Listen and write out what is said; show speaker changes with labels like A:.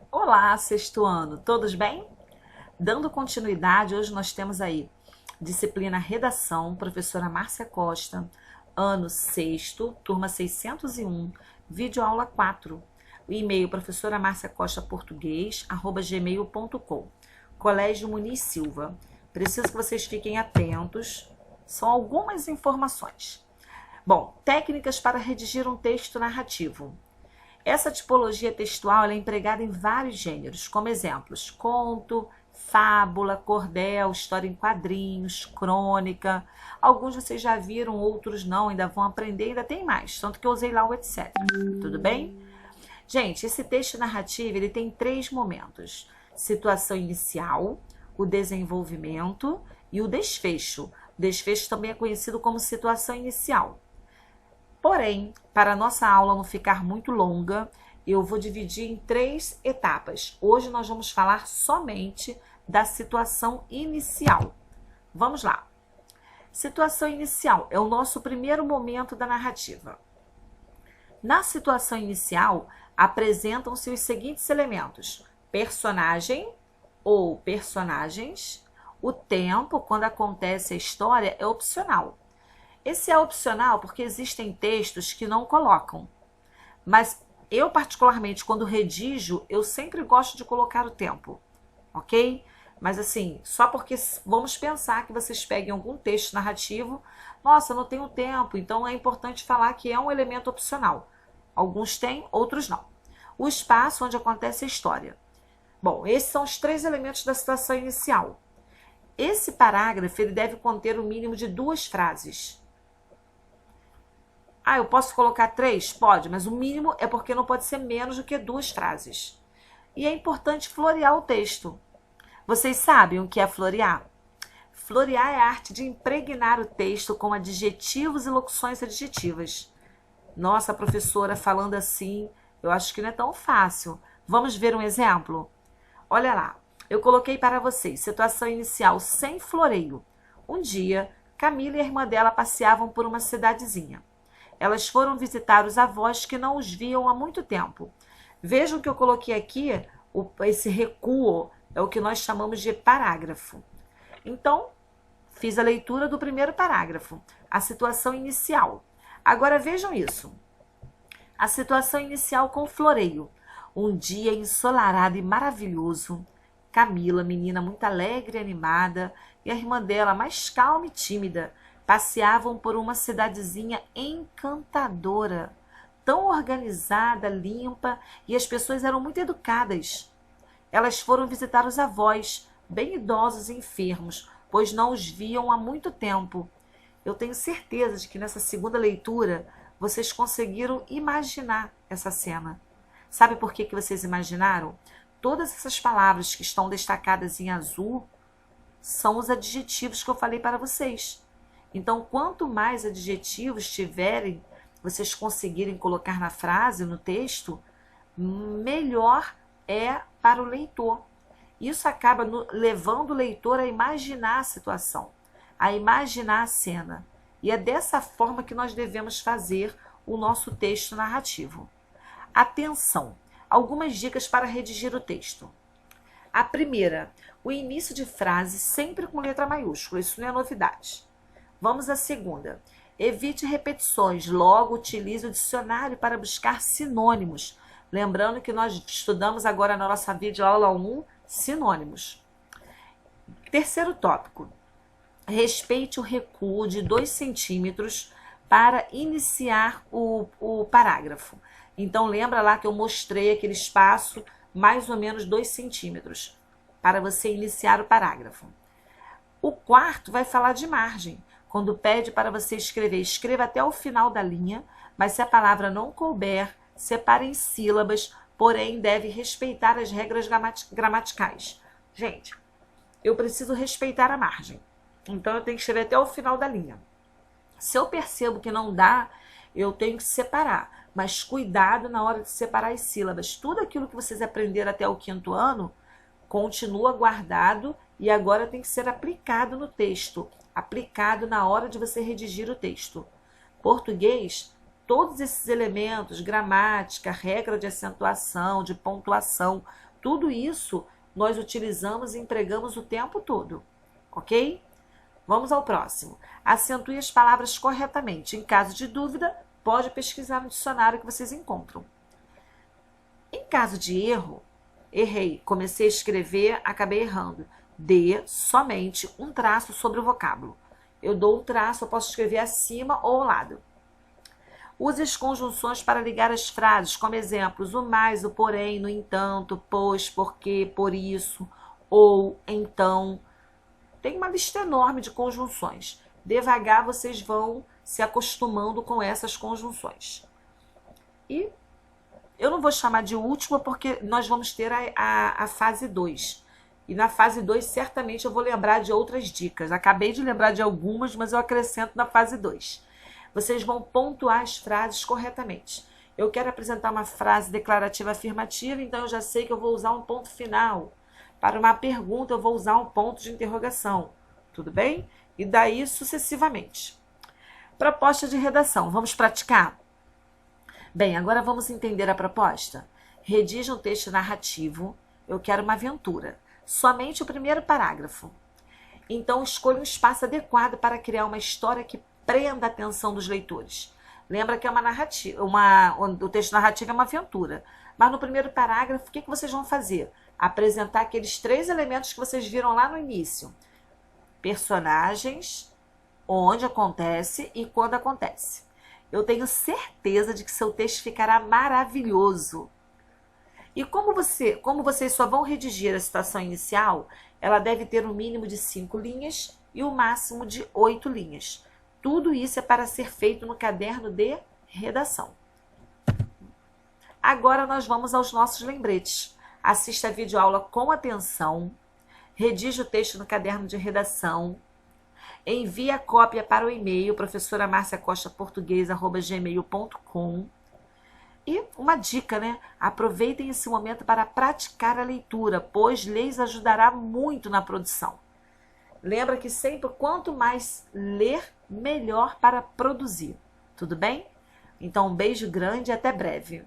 A: Olá, sexto ano, todos bem? Dando continuidade, hoje nós temos aí disciplina Redação, professora Márcia Costa, ano sexto, turma 601, videoaula 4. O e-mail professora Márcia Costa Português, @gmail.com. Colégio Muniz Silva. Preciso que vocês fiquem atentos, são algumas informações. Bom, técnicas para redigir um texto narrativo. Essa tipologia textual é empregada em vários gêneros, como exemplos: conto, fábula, cordel, história em quadrinhos, crônica. Alguns vocês já viram, outros não, ainda vão aprender, ainda tem mais, tanto que eu usei lá o etc. Tudo bem? Gente, esse texto narrativo ele tem 3 momentos: situação inicial, o desenvolvimento e o desfecho. O desfecho também é conhecido como situação inicial. Porém, para a nossa aula não ficar muito longa, eu vou dividir em 3 etapas. Hoje nós vamos falar somente da situação inicial. Vamos lá. Situação inicial é o nosso primeiro momento da narrativa. Na situação inicial, apresentam-se os seguintes elementos: personagem ou personagens. O tempo, quando acontece a história, é opcional. Esse é opcional porque existem textos que não colocam. Mas eu, particularmente, quando redijo, eu sempre gosto de colocar o tempo, ok? Mas assim, só porque vamos pensar que vocês peguem algum texto narrativo, nossa, não tenho tempo, então é importante falar que é um elemento opcional. Alguns têm, outros não. O espaço onde acontece a história. Bom, esses são os 3 elementos da situação inicial. Esse parágrafo ele deve conter o mínimo de 2 frases. Ah, eu posso colocar 3? Pode, mas o mínimo é porque não pode ser menos do que 2 frases. E é importante florear o texto. Vocês sabem o que é florear? Florear é a arte de impregnar o texto com adjetivos e locuções adjetivas. Nossa, professora, falando assim, eu acho que não é tão fácil. Vamos ver um exemplo? Olha lá, eu coloquei para vocês, situação inicial sem floreio. Um dia, Camila e a irmã dela passeavam por uma cidadezinha. Elas foram visitar os avós que não os viam há muito tempo. Vejam que eu coloquei aqui, esse recuo é o que nós chamamos de parágrafo. Então, fiz a leitura do primeiro parágrafo, a situação inicial. Agora vejam isso. A situação inicial com floreio. Um dia ensolarado e maravilhoso, Camila, menina muito alegre e animada, e a irmã dela, mais calma e tímida, passeavam por uma cidadezinha encantadora, tão organizada, limpa, e as pessoas eram muito educadas. Elas foram visitar os avós, bem idosos e enfermos, pois não os viam há muito tempo. Eu tenho certeza de que nessa segunda leitura vocês conseguiram imaginar essa cena. Sabe por que vocês imaginaram? Todas essas palavras que estão destacadas em azul são os adjetivos que eu falei para vocês. Então, quanto mais adjetivos tiverem, vocês conseguirem colocar na frase, no texto, melhor é para o leitor. Isso acaba levando o leitor a imaginar a situação, a imaginar a cena. E é dessa forma que nós devemos fazer o nosso texto narrativo. Atenção! Algumas dicas para redigir o texto. A primeira, o início de frase sempre com letra maiúscula, isso não é novidade. Vamos à segunda. Evite repetições, logo utilize o dicionário para buscar sinônimos. Lembrando que nós estudamos agora na nossa videoaula 1, sinônimos. Terceiro tópico. Respeite o recuo de 2 centímetros para iniciar o parágrafo. Então, lembra lá que eu mostrei aquele espaço, mais ou menos 2 centímetros, para você iniciar o parágrafo. O quarto vai falar de margem. Quando pede para você escrever, escreva até o final da linha, mas se a palavra não couber, separe em sílabas, porém deve respeitar as regras gramaticais. Gente, eu preciso respeitar a margem, então eu tenho que escrever até o final da linha. Se eu percebo que não dá, eu tenho que separar, mas cuidado na hora de separar as sílabas. Tudo aquilo que vocês aprenderam até o 5º ano, continua guardado e agora tem que ser aplicado no texto, aplicado na hora de você redigir o texto. Português, todos esses elementos, gramática, regra de acentuação, de pontuação, Tudo isso nós utilizamos e empregamos o tempo todo, ok? Vamos ao próximo. Acentue as palavras corretamente. Em caso de dúvida, pode pesquisar no dicionário que vocês encontram. Em caso de erro, errei, comecei a escrever, acabei errando. Dê somente um traço sobre o vocábulo. Eu dou um traço, eu posso escrever acima ou ao lado. Use as conjunções para ligar as frases, como exemplos, o mais, o porém, no entanto, pois, porque, por isso, ou, então. Tem uma lista enorme de conjunções. Devagar vocês vão se acostumando com essas conjunções. E eu não vou chamar de última porque nós vamos ter a fase 2. E na fase 2 certamente eu vou lembrar de outras dicas. Acabei de lembrar de algumas, mas eu acrescento na fase 2. Vocês vão pontuar as frases corretamente. Eu quero apresentar uma frase declarativa afirmativa, então eu já sei que eu vou usar um ponto final. Para uma pergunta, eu vou usar um ponto de interrogação. Tudo bem? E daí sucessivamente. Proposta de redação. Vamos praticar? Bem, agora vamos entender a proposta. Redija um texto narrativo. Eu quero uma aventura. Somente o primeiro parágrafo. Então, escolha um espaço adequado para criar uma história que prenda a atenção dos leitores. Lembra que é uma narrativa, o texto narrativo é uma aventura. Mas no primeiro parágrafo, o que vocês vão fazer? Apresentar aqueles 3 elementos que vocês viram lá no início. Personagens, onde acontece e quando acontece. Eu tenho certeza de que seu texto ficará maravilhoso. E como vocês só vão redigir a citação inicial, ela deve ter um mínimo de 5 linhas e o máximo de 8 linhas. Tudo isso é para ser feito no caderno de redação. Agora nós vamos aos nossos lembretes. Assista a videoaula com atenção, redija o texto no caderno de redação, envie a cópia para o e-mail professoramarciacostaportuguesa@gmail.com. E uma dica, né? Aproveitem esse momento para praticar a leitura, pois lhes ajudará muito na produção. Lembra que sempre quanto mais ler, melhor para produzir. Tudo bem? Então um beijo grande e até breve.